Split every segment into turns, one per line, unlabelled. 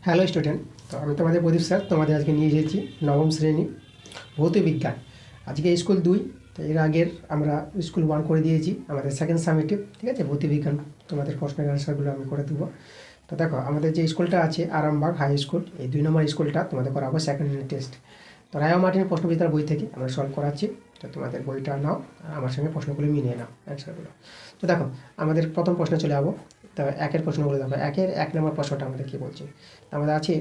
Hello student, তো আমি তোমাদের প্রদীপ স্যার তোমাদের আজকে নিয়ে এসেছি নবম শ্রেণী ভৌত বিজ্ঞান। আজকে স্কুল 2, তো এর আগের আমরা স্কুল 1 করে দিয়েছি আমাদের সেকেন্ড সামেটিভ। ঠিক আছে, ভৌত বিজ্ঞান তোমাদের প্রশ্নের অ্যান্সারগুলো আমি করে দেবো। তো দেখো, আমাদের যে স্কুলটা আছে আরামবাগ হাই স্কুল, এই 2 নম্বর স্কুলটা তোমাদের করাবো সেকেন্ড ইউনিট টেস্ট। তো রায় মার্টিনের প্রশ্নবিদ্যার বই থেকে আমরা সলভ করাচ্ছি। তো তোমাদের বইটা নাও আর আমার সঙ্গে প্রশ্নগুলো মিলিয়ে নাও, অ্যান্সারগুলো। তো দেখো, আমাদের প্রথম প্রশ্ন চলে যাবো। তো একের প্রশ্নগুলো দেখো, একের 1 নম্বর প্রশ্নটা আমাদের কী বলছে। আমাদের আছে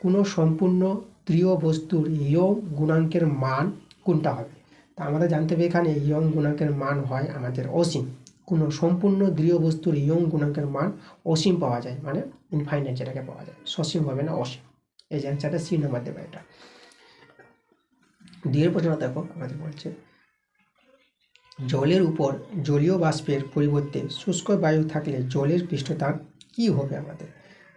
কোনো সম্পূর্ণ দৃঢ় বস্তুর ইয়ং গুণাঙ্কের মান কোনটা হবে। তা আমাদের জানতে হবে এখানে ইয়ং গুণাঙ্কের মান হয় আমাদের অসীম। কোনো সম্পূর্ণ দৃঢ় বস্তুর ইয়ং গুণাঙ্কের মান অসীম পাওয়া যায়, মানে ইনফাইনাইট যেটাকে পাওয়া যায়, সসীম হবে না, অসীম। এই যে অ্যান্সারটা সি নাম্বার দেবে এটা। দ্বিতীয় প্রশ্নটা দেখো, আমাদের বলছে জলের উপর জলীয় বাষ্পের পরিবর্তে শুষ্ক বায়ু থাকলে জলের পৃষ্ঠতাপ কী হবে আমাদের।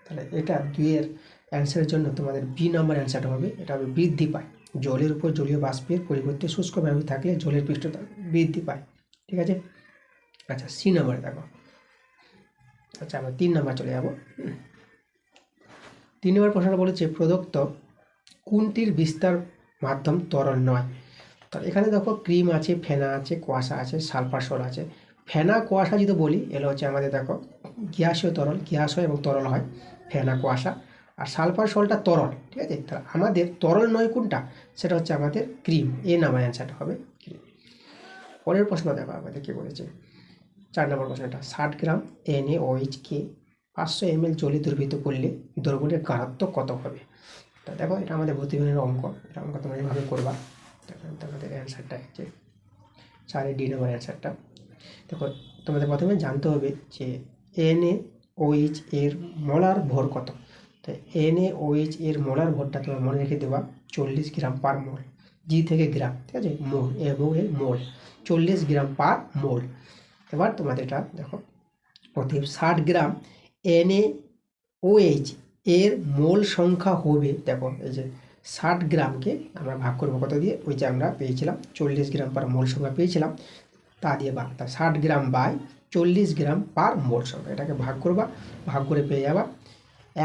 তাহলে এটা 2-এর অ্যান্সারের জন্য তোমাদের বি নাম্বার অ্যান্সারটা হবে, এটা হবে বৃদ্ধি পায়। জলের উপর জলীয় বাষ্পের পরিবর্তে শুষ্ক বায়ু থাকলে জলের পৃষ্ঠতাপ বৃদ্ধি পায়। ঠিক আছে, আচ্ছা সি নাম্বারে দেখো। আচ্ছা, আমরা 3 নাম্বার চলে যাব। 3 নম্বর প্রশ্নটা বলেছে প্রদত্ত কোনটির বিস্তার মাধ্যম তরল নয়। তো এখানে দেখো ক্রিম আছে, ফেনা আছে, কুয়াশা আছে, সালফার সল আছে। ফেনা কুয়াশা যদি বলি, এগুলো হচ্ছে আমাদের দেখো গ্যাসীয় তরল, গ্যাস হয় এবং তরল হয় ফেনা কুয়াশা। আর সালফার সলটা তরল। ঠিক আছে, তাহলে আমাদের তরল নয় কোনটা, সেটা হচ্ছে আমাদের ক্রিম। এ নামের অ্যান্সারটা হবে ক্রিম। পরের প্রশ্ন দেখো আমাদের কী বলেছে। 4 নম্বর প্রশ্নটা 60 গ্রাম NaOH কে 500 ml জলে দ্রবীভূত করলে দ্রবণের ঘনত্ব কত হবে। তা দেখো, এটা আমাদের ভৌতবিজ্ঞানের অঙ্ক, এটা অঙ্ক তোমরা এইভাবে করবা। তোমাদের অ্যান্সারটা হচ্ছে 4 ডি নম্বর অ্যান্সারটা। দেখো, তোমাদের প্রথমে জানতে হবে যে NaOH এর মোলার ভর কত। তো NaOH এর মোলার ভরটা তোমরা মনে রেখে দেবা 40 গ্রাম পার মোল। জি থেকে গ্রাম, ঠিক আছে, মোল এবং এর মোল 40 গ্রাম পার মোল। এবার তোমাদের এটা দেখো, অতএব 60 গ্রাম NaOH এর মোল সংখ্যা হবে, দেখো এই যে 60 গ্রামকে আমরা ভাগ করবো কত দিয়ে, ওই যে আমরা পেয়েছিলাম 40 গ্রাম পার মোল সংখ্যা পেয়েছিলাম, তা দিয়ে ভাগ। তা 60 গ্রাম বাই 40 গ্রাম পার মোল সংখ্যা, এটাকে ভাগ করবা, ভাগ করে পেয়ে যাবা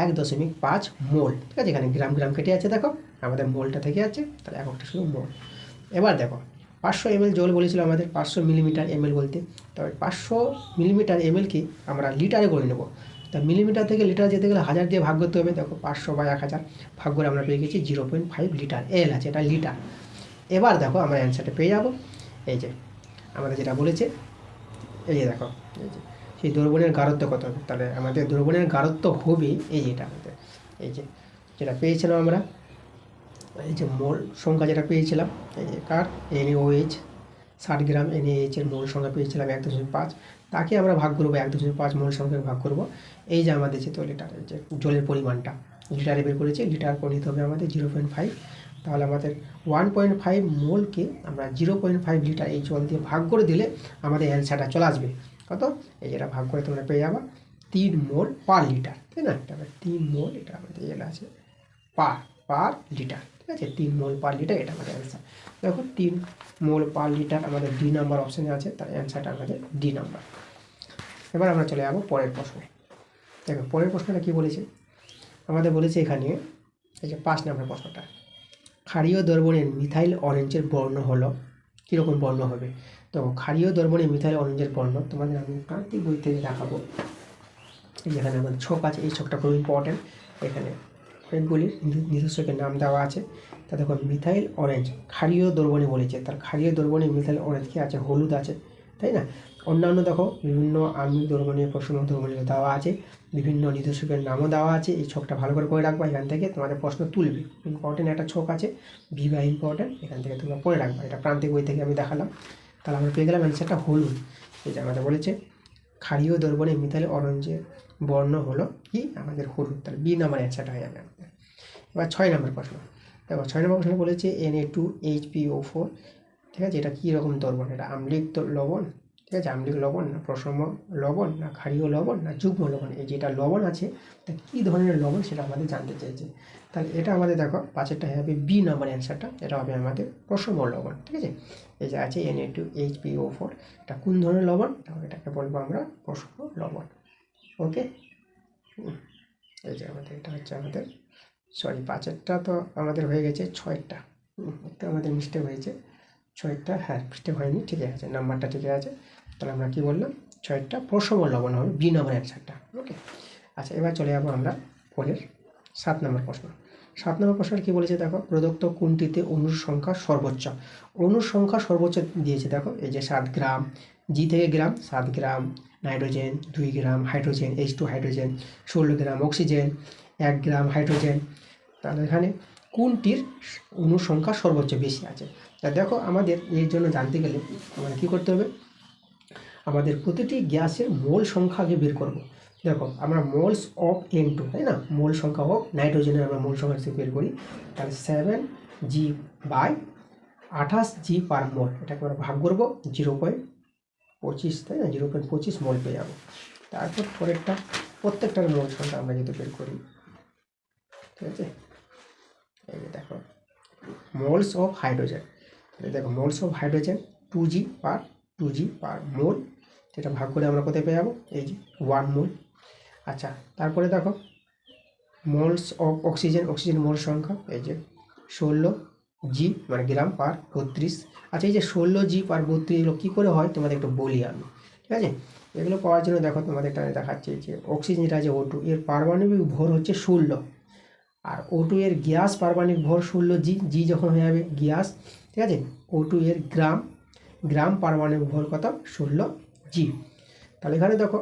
1.5 মোল। ঠিক আছে, এখানে গ্রাম গ্রাম কেটে আছে, দেখো আমাদের মোলটা থেকে আছে, তাহলে এককটা শুধু মোল। এবার দেখো 500 ml জল বলেছিল আমাদের, 500 মিলিমিটার ml বলতে, তবে 500 মিলিমিটার mlকে আমরা লিটারে করে নেব। তা মিলিমিটার থেকে লিটার যেতে গেলে 1000 দিয়ে ভাগ করতে হবে। দেখো 500 বাই 1000 ভাগ করে আমরা পেয়ে গেছি 0.5 লিটার। এল আছে, এটা লিটার। এবার দেখো আমরা অ্যান্সারটা পেয়ে যাব। এই যে আমাদের যেটা বলেছে, এই যে দেখো, এই যে সেই দ্রবণের গাঢ়ত্ব কত হবে। তাহলে আমাদের দ্রবণের গাঢ়ত্ব হবে এই যেটা আমাদের, এই যে যেটা পেয়েছিলাম আমরা, এই যে মোল সংখ্যা যেটা পেয়েছিলাম, এই যে কার NaOH 60 গ্রাম NaOH এর মোল সংখ্যা পেয়েছিলাম 1.5, তাকে আমরা ভাগ করবো 1.5 মোল সংখ্যাকে ভাগ করব। এই যে আমাদের যে লিটারের যে জলের পরিমাণটা লিটারে বের করেছি, লিটার করে নিতে হবে আমাদের 0.5। তাহলে আমাদের 1.5 মোলকে আমরা 0.5 লিটার এই জল দিয়ে ভাগ করে দিলে আমাদের অ্যান্সারটা চলে আসবে কত। এই যেটা ভাগ করে তোমরা পেয়ে যাবা 3 মোল পার লিটার, তাই না। তাহলে 3 মোল, এটা আমাদের এল আছে পার লিটার। ঠিক আছে, 3 মোল পার লিটার, এটা আমাদের অ্যান্সার। দেখো 3 মোল পার লিটার আমাদের ডি নাম্বার অপশানে আছে, তার অ্যান্সারটা আমাদের ডি নাম্বার। এবার আমরা চলে যাবো পরের প্রশ্নে। দেখো পরের প্রশ্নটা কী বলেছে, আমাদের বলেছে এখানে এই যে 5 নম্বর প্রশ্নটা, ক্ষারীয় দ্রবণের মিথাইল অরেঞ্জের বর্ণ হলো কীরকম বর্ণ হবে। তো ক্ষারীয় দ্রবণের মিথাইল অরেঞ্জের বর্ণ তোমাদের আমি প্রান্তিক বই থেকে দেখাবো। যেখানে আমাদের ছক আছে, এই ছকটা খুব ইম্পর্টেন্ট। এখানে অনেকগুলির নির্দেশকের নাম দেওয়া আছে। তা দেখো মিথাইল অরেঞ্জ ক্ষারীয় দ্রবণে বলেছে, তার ক্ষারীয় দ্রবণে মিথাইল অরেঞ্জ কী আছে, হলুদ আছে, তাই না। অন্যান্য দেখো বিভিন্ন আম্লিক দ্রবণে প্রসম দ্রবণে দেওয়া আছে, বিভিন্ন নির্দেশকের নামও দেওয়া আছে। এই ছকটা ভালো করে রাখবা, এখান থেকে তোমাদের প্রশ্ন তুলবে। ইম্পর্টেন্ট একটা ছক আছে, ভিভা ইম্পর্টেন্ট, এখান থেকে তোমরা পড়ে রাখবা। এটা প্রান্তিক বই থেকে আমি দেখালাম। তাহলে আমরা পেয়ে গেলাম অ্যান্সারটা হলুদ। এই যে আমাদের বলেছে ক্ষারীয় দ্রবণে মিথাইল অরেঞ্জের বর্ণ হলো কি আমাদের হলুদ, তাহলে বি নাম্বার অ্যান্সারটা হয়ে যাবে আমাদের। এবার 6 নম্বর প্রশ্ন দেখো, 6 নম্বর প্রশ্ন বলেছে Na2HPO4। ঠিক আছে, এটা কী রকম দ্রবণ, এটা আম্লিক লবণ, ঠিক আছে, আম্লিক লবণ না প্রসম লবণ না ক্ষারীয় লবণ না যুগ্ম লবণ। এই যেটা লবণ আছে তা কী ধরনের লবণ সেটা আমাদের জানতে চাইছে। তাহলে এটা আমাদের দেখো পাঁচেরটা হবে বি নাম্বার অ্যান্সারটা, এটা হবে আমাদের প্রসম লবণ। ঠিক আছে, এই যে আছে Na2HPO4, এটা কোন ধরনের লবণ, এটাকে বলবো আমরা প্রসম লবণ। ওকে, এই যে আমাদের এটা হচ্ছে আমাদের, সরি 5-এরটা তো আমাদের হয়ে গেছে, 6-এরটা একটু আমাদের মিস্টেক হয়েছে। 6-এরটা হ্যাঁ মিস্টেক হয়নি, ঠিকই আছে, নাম্বারটা ঠিকই আছে। তাহলে আমরা কী বললাম, 6-এরটা প্রসম লবণ হবে, বি নম্বর অ্যান্সারটা। ওকে, আচ্ছা এবার চলে যাবো আমরা পরের 7 নম্বর প্রশ্ন। 7 নম্বর প্রশ্ন কী বলেছে দেখো, প্রদত্ত কোনটিতে অণুর সংখ্যা সর্বোচ্চ। অণুর সংখ্যা সর্বোচ্চ দিয়েছে দেখো, এই যে 7 গ্রাম, জি থেকে gram 7 gram nitrogen, 2 gram hydrogen, H2 hydrogen, 16 gram oxygen, 1 gram hydrogen. তাহলে এখানে কোনটির অণুর সংখ্যা সর্বোচ্চ বেশি আছে। তা দেখো আমাদের এর জন্য জানতে গেলে আমাদের কী করতে হবে, আমাদের প্রতিটি গ্যাসের মোল সংখ্যা আগে বের করব। দেখো আমরা মোলস অফ N2, তাই না, মোল সংখ্যা অফ নাইট্রোজেনের আমরা মোল সংখ্যা হিসেবে বের করি। তাহলে 7g/28g পার মোল, এটাকে আমরা ভাগ করবো 0.25, তাই না, 0.25 মোল পেয়ে যাবো। তারপর পরেরটা প্রত্যেকটার মোল সংখ্যা আমরা যদি বের করি, ঠিক আছে। এই যে দেখো মোলস অফ হাইড্রোজেন, দেখো মোলস অফ হাইড্রোজেন 2g পার মোল, সেটা ভাগ করে আমরা কোথায় পেয়ে যাবো, এই যে 1 মোল। আচ্ছা তারপরে দেখো মোলস অফ অক্সিজেন, অক্সিজেন মোল সংখ্যা এই যে 16g মানে গ্রাম পার 32। আচ্ছা এই যে 16g/32 এগুলো কী করে হয় তোমাদের একটু বলি আমি, ঠিক আছে। এগুলো পাওয়ার জন্য দেখো তোমাদের এটা দেখাচ্ছে যে অক্সিজেন যেটা আছে O2 এর পারমাণবিক ভর হচ্ছে 16, আর O2 এর গ্যাস পারমাণবিক ভর 16g, জি যখন হয়ে যাবে গ্যাস, ঠিক আছে। O2 এর গ্রাম পারমাণবিক ভর কত, 16g। তাহলে এখানে দেখো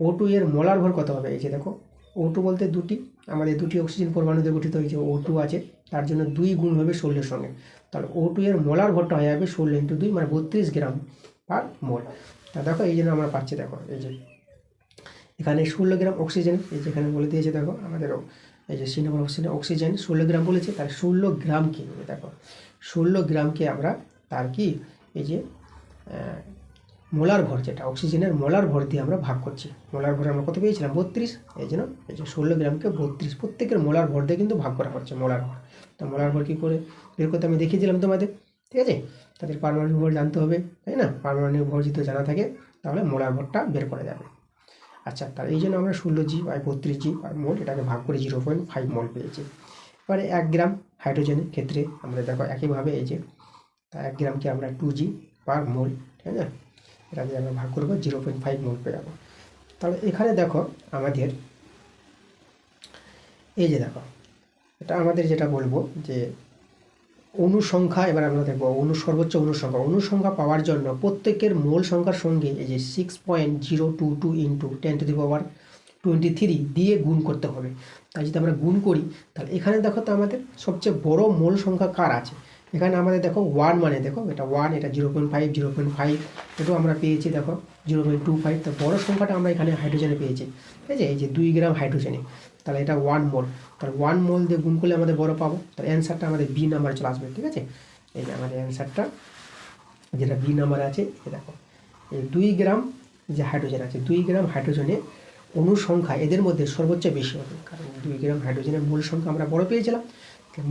O2 এর মোলার ভর কত হবে, এই যে দেখো O2 বলতে আমাদের দুটি অক্সিজেন পরমাণু দিয়ে গঠিত হয়েছে, O2 আছে, তার জন্য 2 গুণ হবে 16-এর সঙ্গে। তাহলে O2 এর মোলার ভরটা হয়ে যাবে 16 × 2 মানে 32 গ্রাম পার মোল। তা দেখো এই জন্য আমরা পাচ্ছি, দেখো এই যে এখানে 16 গ্রাম অক্সিজেন, এই যে এখানে বলে দিয়েছে দেখো আমাদেরও, এই যে সিনেমার অক্সিজেন 16 গ্রাম বলেছে, তার 16 গ্রামকে দেখো 16 গ্রামকে আমরা তার কি এই যে মোলার ভর, যেটা অক্সিজেনের মোলার ভর দিয়ে আমরা ভাগ করছি। মোলার ভর আমরা কত পেয়েছিলাম, 32, এই জন্য এই যে 16 গ্রামকে 32 প্রত্যেকের মোলার ভর দিয়ে কিন্তু ভাগ করা হচ্ছে, মোলার ভর। তো মোলার ভর কী করে বের করতে আমি দেখিয়েছিলাম তোমাদের, ঠিক আছে। তাদের পারমাণবিক ভর জানতে হবে, তাই না, পারমাণবিক ভর যদি জানা থাকে তাহলে মোলার ভরটা বের করা যাবে। আচ্ছা তার এই জন্য আমরা 16g/32g পার মোল এটাকে ভাগ করে 0.5 মোল পেয়েছি। এবারে 1 গ্রাম হাইড্রোজেনের ক্ষেত্রে আমরা দেখো একইভাবে এই যে 1 গ্রামকে আমরা 2g পার মোল, ঠিক আছে, এটা দিয়ে আমরা ভাগ করবো 0.5 মোল পেয়ে যাবো। তাহলে এখানে দেখো আমাদের এই যে দেখো এটা আমাদের যেটা বলবো যে অনুসংখ্যা, এবার আমরা দেখবো সর্বোচ্চ অনুসংখ্যা পাওয়ার জন্য প্রত্যেকের মোল সংখ্যার সঙ্গে এই যে 6.022 × 10⁻23 দিয়ে গুণ করতে হবে। তাই যদি আমরা গুণ করি তাহলে এখানে দেখো তো আমাদের সবচেয়ে বড় মোল সংখ্যা কার আছে, এখানে আমাদের দেখো 1 মানে দেখো এটা 1, এটা 0.5 এটাও আমরা পেয়েছি দেখো 0.25। তো বড় সংখ্যাটা আমরা এখানে হাইড্রোজেনে পেয়েছি, ঠিক আছে, এই যে 2 গ্রাম হাইড্রোজেনে, তাহলে এটা 1 মোল। তাহলে 1 মোল দিয়ে গুণ করলে আমাদের বড় পাবো, তাহলে অ্যান্সারটা আমাদের বি নাম্বার চলে আসবে, ঠিক আছে। এই যে আমাদের অ্যান্সারটা যেটা বি নাম্বার আছে, দেখো এই 2 গ্রাম যে হাইড্রোজেন আছে, 2 গ্রাম হাইড্রোজেনে অণুর সংখ্যা এদের মধ্যে সর্বোচ্চ বেশি হবে, কারণ 2 গ্রাম হাইড্রোজেনের মূল সংখ্যা আমরা বড় পেয়েছিলাম,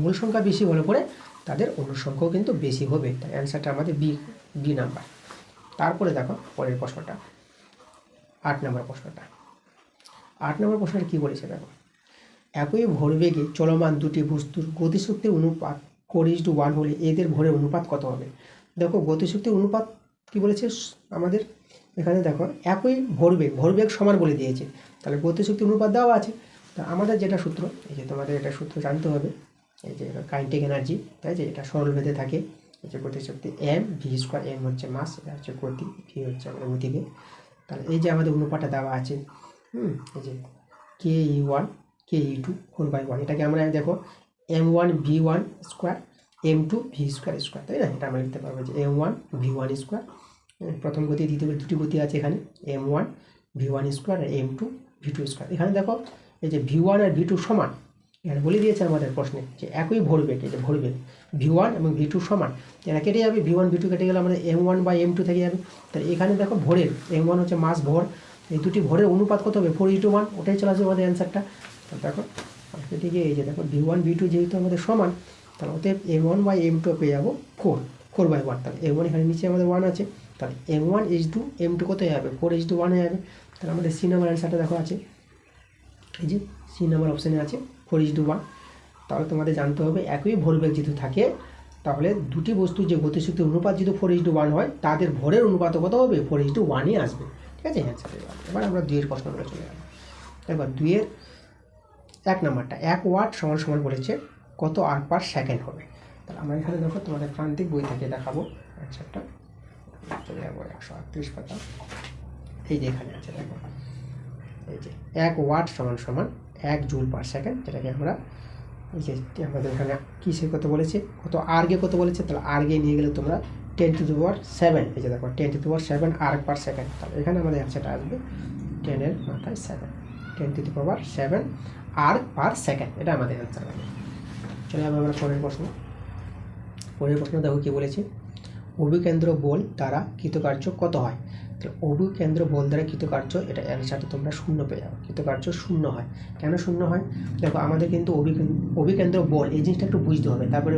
মূল সংখ্যা বেশি হলে পরে তাদের অণুর সংখ্যাও কিন্তু বেশি হবে। তাই অ্যান্সারটা আমাদের বি নাম্বার। তারপরে দেখো পরের প্রশ্নটা 8 নম্বর প্রশ্নটা। 8 নম্বর প্রশ্নটা কী বলেছে দেখো, একই ভরবেগে চলমান দুটি বস্তুর গতিশক্তির অনুপাত 4:1 হলে এদের ভরের অনুপাত কত হবে। দেখো গতিশক্তির অনুপাত কি বলেছে আমাদের, এখানে দেখো একই ভরবেগ সমান বলে দিয়েছে, তাহলে গতিশক্তির অনুপাত দেওয়া আছে। তা আমাদের যেটা সূত্র, এই যে তোমাদের এটা সূত্র জানতে হবে, এই যে কাইনেটিক এনার্জি, তাই যে এটা সরল বেঁধে থাকে, এই যে গতিশক্তি mv², m হচ্ছে মাস, এটা হচ্ছে গতি, ভি হচ্ছে আমাদের গতিবেগ। তাহলে এই যে আমাদের অনুপাতটা দেওয়া আছে, এই যে ke1 ke2 4/1, এটাকে আমরা দেখো m1v1² m2v²², তাই না, এটা আমরা লিখতে পারবো যে m1v1², প্রথম গতি দ্বিতীয় গতি দুটি গতি আছে এখানে, m1v1² আর m2v2²। এখানে দেখো এই যে v1 আর v2 সমান, এখানে বলে দিয়েছে আমাদের প্রশ্নে যে একই ভরবেগ, এই যে ভরবেগ v1 এবং v2 সমান, এরা কেটে যাবে, v1 v2 কেটে গেলে আমাদের m1/m2 থেকে যাবে। তাহলে এখানে দেখো ভরের m1 হচ্ছে মাস ভর, এই দুটি ভরের অনুপাত কত হবে 4:1, ওটাই চলে আসবে আমাদের অ্যান্সারটা। দেখো কেটে গিয়ে এই যে দেখো v1 v2 যেহেতু আমাদের সমান, তাহলে ওতে m1/m2 পেয়ে যাবো 4/1, তাহলে m1 এখানে নিচে আমাদের 1 আছে, তাহলে m1:m2 কত হয়ে যাবে 4:1 হয়ে যাবে। তাহলে আমাদের সি নাম্বার অ্যান্সারটা দেখো আছে, এই যে সি নাম্বার অপশানে আছে 4:1। তাহলে তোমাদের জানতে হবে একই ভরবেগ যদি থাকে তাহলে দুটি বস্তুর যে গতিশক্তির অনুপাত যদি 4:1 হয় তাদের ভরের অনুপাত কত হবে 4:1ই আসবে। ঠিক আছে, অ্যান্সার। এবার আমরা 2 এর প্রশ্নগুলো চলে যাব। এবার 2 এর 1 নাম্বারটা 1 ওয়াট সমান সমান বলেছে কত আর পার সেকেন্ড হবে। তাহলে আমরা এখানে দেখো তোমাদের প্রান্তিক বই থেকে দেখাবো অ্যান্সারটা। চলে যাবো 138 পাতা। এই যে এখানে আছে দেখো, এই যে 1 ওয়াট সমান সমান 1 জুল পার সেকেন্ড, যেটাকে আমরা এই যে আমাদের এখানে কিসে কত বলেছে, কত আর্গে কত বলেছে, তাহলে আর্গে নিয়ে গেলে তোমরা 10⁻7, এই যে দেখো 10⁻7 আর্গ পার সেকেন্ড। তাহলে এখানে আমাদের অ্যান্সারটা আসবে 10 এর মাথায় 7, 10⁻7 আর্গ পার সেকেন্ড, এটা আমাদের অ্যান্সার হবে। চলে যাবো আমরা পরের প্রশ্ন। পরের প্রশ্ন দেখো কি বলেছে, অভিকেন্দ্র বল দ্বারা কৃতকার্য কত হয়। তাহলে অভিকেন্দ্র বল দ্বারা কৃতকার্য, এটা অ্যান্সারটা তোমরা শূন্য পেয়ে যাবে। কৃতকার্য শূন্য হয়, কেন শূন্য হয় দেখো, আমাদের কিন্তু অভিকেন্দ্র বল এই জিনিসটা একটু বুঝতে হবে, তারপরে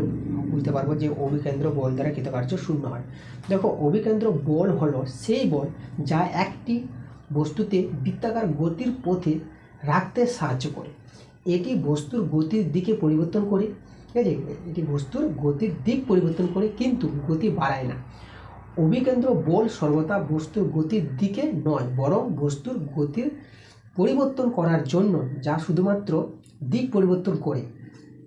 বুঝতে পারবো যে অভিকেন্দ্র বল দ্বারা কৃতকার্য শূন্য হয়। দেখো অভিকেন্দ্র বল হলো সেই বল যা একটি বস্তুতে বৃত্তাকার গতির পথে রাখতে সাহায্য করে। এটি বস্তুর গতির দিকে পরিবর্তন করে, ঠিক আছে, এটি বস্তুর গতির দিক পরিবর্তন করে কিন্তু গতি বাড়ায় না। অভিকেন্দ্র বল সর্বদা বস্তুর গতির দিকে নয়, বরং বস্তুর গতির পরিবর্তন করার জন্য যা শুধুমাত্র দিক পরিবর্তন করে।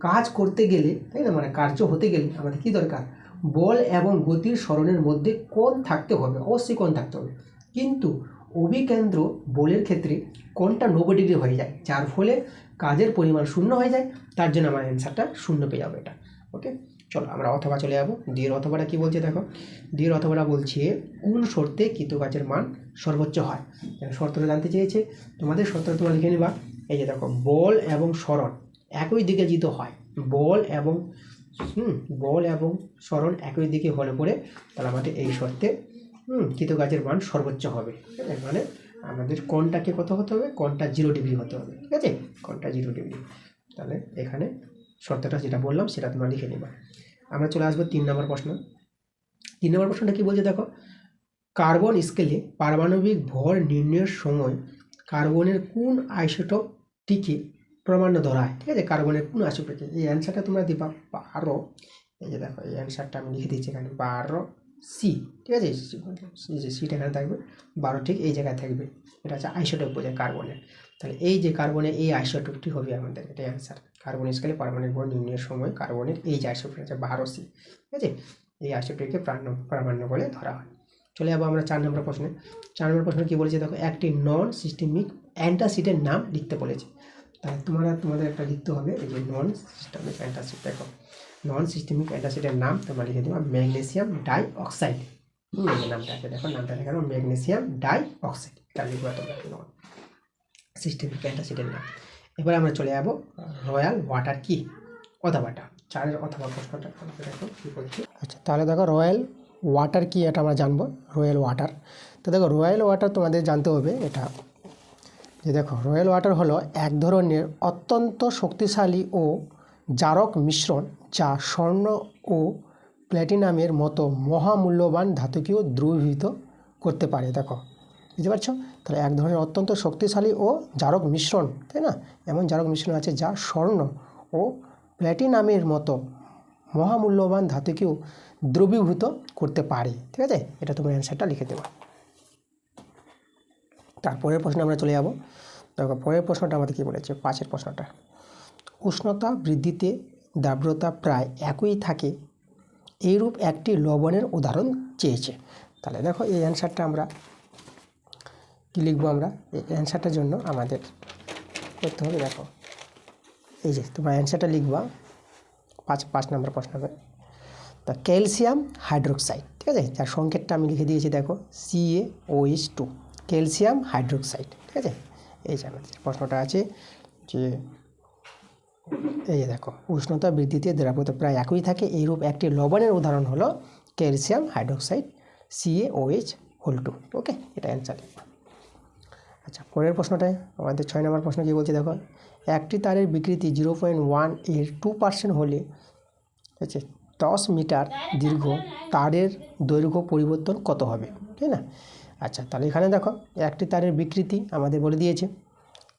কাজ করতে গেলে, তাই না, মানে কার্য হতে গেলে আমাদের কী দরকার, বল এবং গতির সরণের মধ্যে কোণ থাকতে হবে, অবশ্যই কোণ থাকতে হবে। কিন্তু অভিকেন্দ্র বলের ক্ষেত্রে কোণটা 90 ডিগ্রি হয়ে যায়, যার ফলে কাজের পরিমাণ শূন্য হয়ে যায়, তার জন্য আমার অ্যান্সারটা শূন্য পেয়ে যাবে এটা। ওকে, চলো আমরা অথবা চলে যাবো। দ্বির অথবাটা কী বলছে দেখো, দ্বির অথবাটা বলছে কোন শর্তে কৃতকাজের মান সর্বোচ্চ হয়। শর্তটা জানতে চেয়েছে, তোমাদের শর্তটা তোমরা লিখে নিবা। এই যে দেখো, বল এবং সরণ একই দিকে যদি হয়, বল এবং সরণ একই দিকে হলে পরে তাহলে আমাদের এই শর্তে কৃতকাজের মান সর্বোচ্চ হবে। ঠিক আছে, মানে আমাদের কোণটাকে কত হতে হবে, কোণটা 0 ডিগ্রি হতে হবে। ঠিক আছে, কোণটা 0 ডিগ্রি। তাহলে এখানে শর্তটা যেটা বললাম সেটা তোমরা লিখে নিবা। আমরা চলে আসবো 3 নম্বর প্রশ্ন। 3 নম্বর প্রশ্নটা কি বলছে দেখো, কার্বন স্কেলে পারমাণবিক ভর নির্ণয়ের সময় কার্বনের কোন আইসোটোপটিকে প্রামাণ্য ধরা হয়। ঠিক আছে, কার্বনের কোন আইসোটোপটিকে, এই অ্যান্সারটা তোমরা দিবা 12। এই যে দেখো, এই অ্যান্সারটা আমি লিখে দিচ্ছি এখানে 12C। ঠিক আছে, এই যে সিটা এখানে থাকবে, 12 ঠিক এই জায়গায় থাকবে। এটা হচ্ছে আইসোটোপ বোঝায় কার্বনের। তাহলে এই যে কার্বনের এই আইসোটোপটি হবে আমাদের, এটাই অ্যান্সার। কার্বন স্কেলে পারমাণবিক ভর নির্ণয়ের সময় কার্বনের এই যে আইসোটোপ আছে 12C। ঠিক আছে, এই আইসোটোপটিকে প্রামাণ্য বলে ধরা হয়। চলে যাবো আমরা 4 নম্বর প্রশ্নে। 4 নম্বর প্রশ্ন কী বলেছে দেখো, একটি নন সিস্টেমিক অ্যান্টাসিডের নাম লিখতে বলেছে। তাহলে তোমাদের একটা লিখতে হবে, এই যে নন সিস্টেমিক অ্যান্টাসিড। দেখো, নন সিস্টেমিক অ্যান্টাসিডের নাম তোমরা লিখে দেবা ম্যাগনেসিয়াম ডাইঅক্সাইড। এই যে নামটা আছে দেখো, নামটা দেখানো ম্যাগনেসিয়াম ডাইঅক্সাইড, এটা লিখবা তোমরা নন সিস্টেমিক অ্যান্টাসিডের নাম। এবার আমরা চলে যাবো রয়্যাল ওয়াটার কি, অথবাটা। 4-এর অথবা প্রশ্নটা দেখো কী বলছে। আচ্ছা, তাহলে দেখো রয়্যাল ওয়াটার কি, এটা আমরা জানবো। রয়্যাল ওয়াটার, তো দেখো রয়্যাল ওয়াটার তোমাদের জানতে হবে এটা, যে দেখো রয়্যাল ওয়াটার হলো এক ধরনের অত্যন্ত শক্তিশালী ও জারক মিশ্রণ যা স্বর্ণ ও প্ল্যাটিনামের মতো মহামূল্যবান ধাতুকেও দ্রবীভূত করতে পারে। দেখো, বুঝতে পারছো, তাহলে এক ধরনের অত্যন্ত শক্তিশালী ও জারক মিশ্রণ, তাই না, এমন জারক মিশ্রণ আছে যা স্বর্ণ ও প্ল্যাটিনামের মতো মহামূল্যবান ধাতুকেও দ্রবীভূত করতে পারে। ঠিক আছে, এটা তোমার অ্যান্সারটা লিখে দেবো। তারপরের প্রশ্নে আমরা চলে যাব। দেখো পরের প্রশ্নটা আমাদের কী বলেছে, 5-এর প্রশ্নটা, উষ্ণতা বৃদ্ধিতে দ্রাব্যতা প্রায় একই থাকে এইরূপ একটি লবণের উদাহরণ চেয়েছে। তাহলে দেখো এই অ্যান্সারটা আমরা কী লিখবো, আমরা এই অ্যান্সারটার জন্য আমাদের করতে হবে, দেখো এই যে তোমার অ্যান্সারটা লিখবা 5 নম্বর প্রশ্ন হবে, তা ক্যালসিয়াম হাইড্রোক্সাইড। ঠিক আছে, যার সংকেতটা আমি লিখে দিয়েছি দেখো CaOH2, ক্যালসিয়াম হাইড্রোক্সাইড। ঠিক আছে, এই যে আমাদের প্রশ্নটা আছে যে এই যে দেখো, উষ্ণতা বৃদ্ধিতে দ্রাব্যতা প্রায় একই থাকে এইরূপ একটি লবণের উদাহরণ হলো ক্যালসিয়াম হাইড্রোক্সাইড CaOH2। ওকে, এটা অ্যান্সার। আচ্ছা, পরের প্রশ্নটায় আমাদের 6 নম্বর প্রশ্ন কী বলছে দেখো, একটি তারের বিকৃতি 0.1 এর 2% হলে, ঠিক আছে, 10 মিটার দীর্ঘ তারের দৈর্ঘ্য পরিবর্তন কত হবে, তাই না। আচ্ছা, তাহলে এখানে দেখো একটি তারের বিকৃতি আমাদের বলে দিয়েছে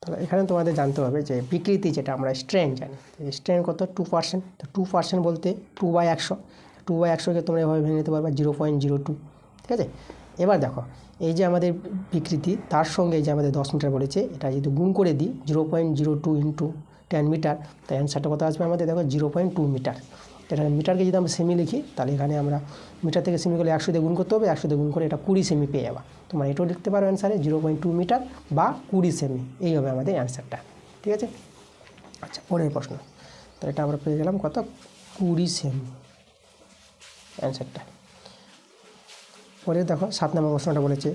তাহলে এখানে তোমাদের জানতে হবে যে বিকৃতি যেটা আমরা স্ট্রেন জানি, স্ট্রেন কত 2%। তো 2% বলতে 2/100, 2/100কে তোমরা এভাবে ভেঙে নিতে পারবা 0.02, ঠিক আছে। এবার দেখো এই যে আমাদের বিকৃতি তার সঙ্গে এই যে আমাদের 10 মিটার বলেছে, এটা যদি গুণ করে দিই 0.02 ইন্টু 10 মিটার, তো অ্যান্সারটা কত আসবে আমাদের দেখো 0.2 মিটার। এখানে মিটারকে যদি আমরা সেমি লিখি তাহলে এখানে আমরা মিটার থেকে সেমি করলে 100 দিয়ে গুণ করতে হবে, 100 দিয়ে গুণ করে এটা 20 সেমি পেয়ে যাবা। তোমরা এটাও লিখতে পারো অ্যান্সারে 0.2 মিটার বা 20 সেমি, এই হবে আমাদের অ্যান্সারটা, ঠিক আছে। আচ্ছা, পরের প্রশ্ন, তো এটা আমরা পেয়ে গেলাম কত 20 সেমি অ্যান্সারটা। পরে দেখো 7 নম্বর প্রশ্নটা বলেছে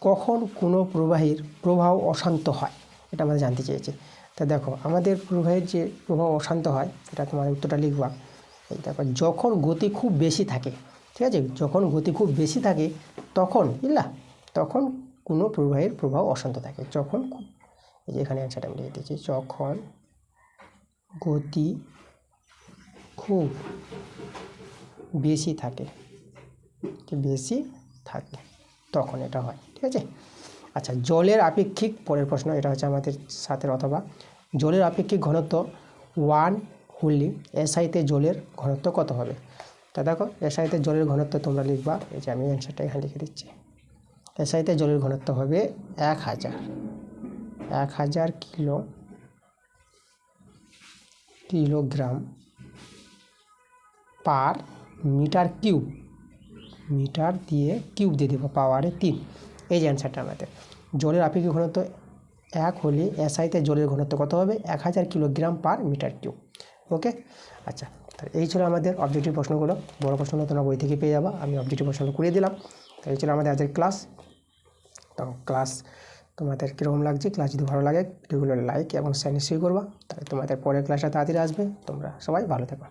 কখন কোনো প্রবাহের প্রবাহ অশান্ত হয়, এটা আমাদের জানতে চেয়েছে। তা দেখো আমাদের প্রবাহের যে প্রবাহ অশান্ত হয় এটা তোমার উত্তরটা লিখবা। এই দেখো যখন গতি খুব বেশি থাকে, ঠিক আছে, যখন গতি খুব বেশি থাকে তখন তখন কোনো প্রবাহের প্রবাহ অশান্ত থাকে। যখন এই যে এখানে অ্যান্সারটা আমি লিখে দিয়েছি, যখন গতি খুব বেশি থাকে তখন এটা হয়, ঠিক আছে। আচ্ছা, জলের আপেক্ষিক, পরের প্রশ্ন এটা হচ্ছে আমাদের সাথের অথবা জলের আপেক্ষিক ঘনত্ব 1 হলে এসআইতে জলের ঘনত্ব কত হবে। তা দেখো এসআইতে জলের ঘনত্ব তোমরা লিখবা, এই যে আমি অ্যান্সারটা এখানে লিখে দিচ্ছি। এসআইতে জলের ঘনত্ব হবে 1000 kilogram per metre cube, metre দিয়ে কিউব দিয়ে দেবো পাওয়ারে 3, এই যে অ্যান্সারটা আমাদের। জলের আপেক্ষিক ঘনত্ব 1 হলে এসআইতে জলের ঘনত্ব কত হবে 1000 কিলোগ্রাম পার মিটার কিউব। ওকে, আচ্ছা, তাহলে এই ছিল আমাদের অবজেক্টিভ প্রশ্নগুলো। বড় প্রশ্নগুলো তোমরা বই থেকে পেয়ে যাবা, আমি অবজেক্টিভ প্রশ্নগুলো করিয়ে দিলাম। তো এই ছিল আমাদের আজকের ক্লাস। তো ক্লাস তোমাদের কীরকম লাগছে, ক্লাস যদি ভালো লাগে ভিডিওগুলো লাইক এবং শেয়ার নিশ্চয়ই করবা, তাহলে তোমাদের পরের ক্লাসটা তাড়াতাড়ি আসবে। তোমরা সবাই ভালো থেকো।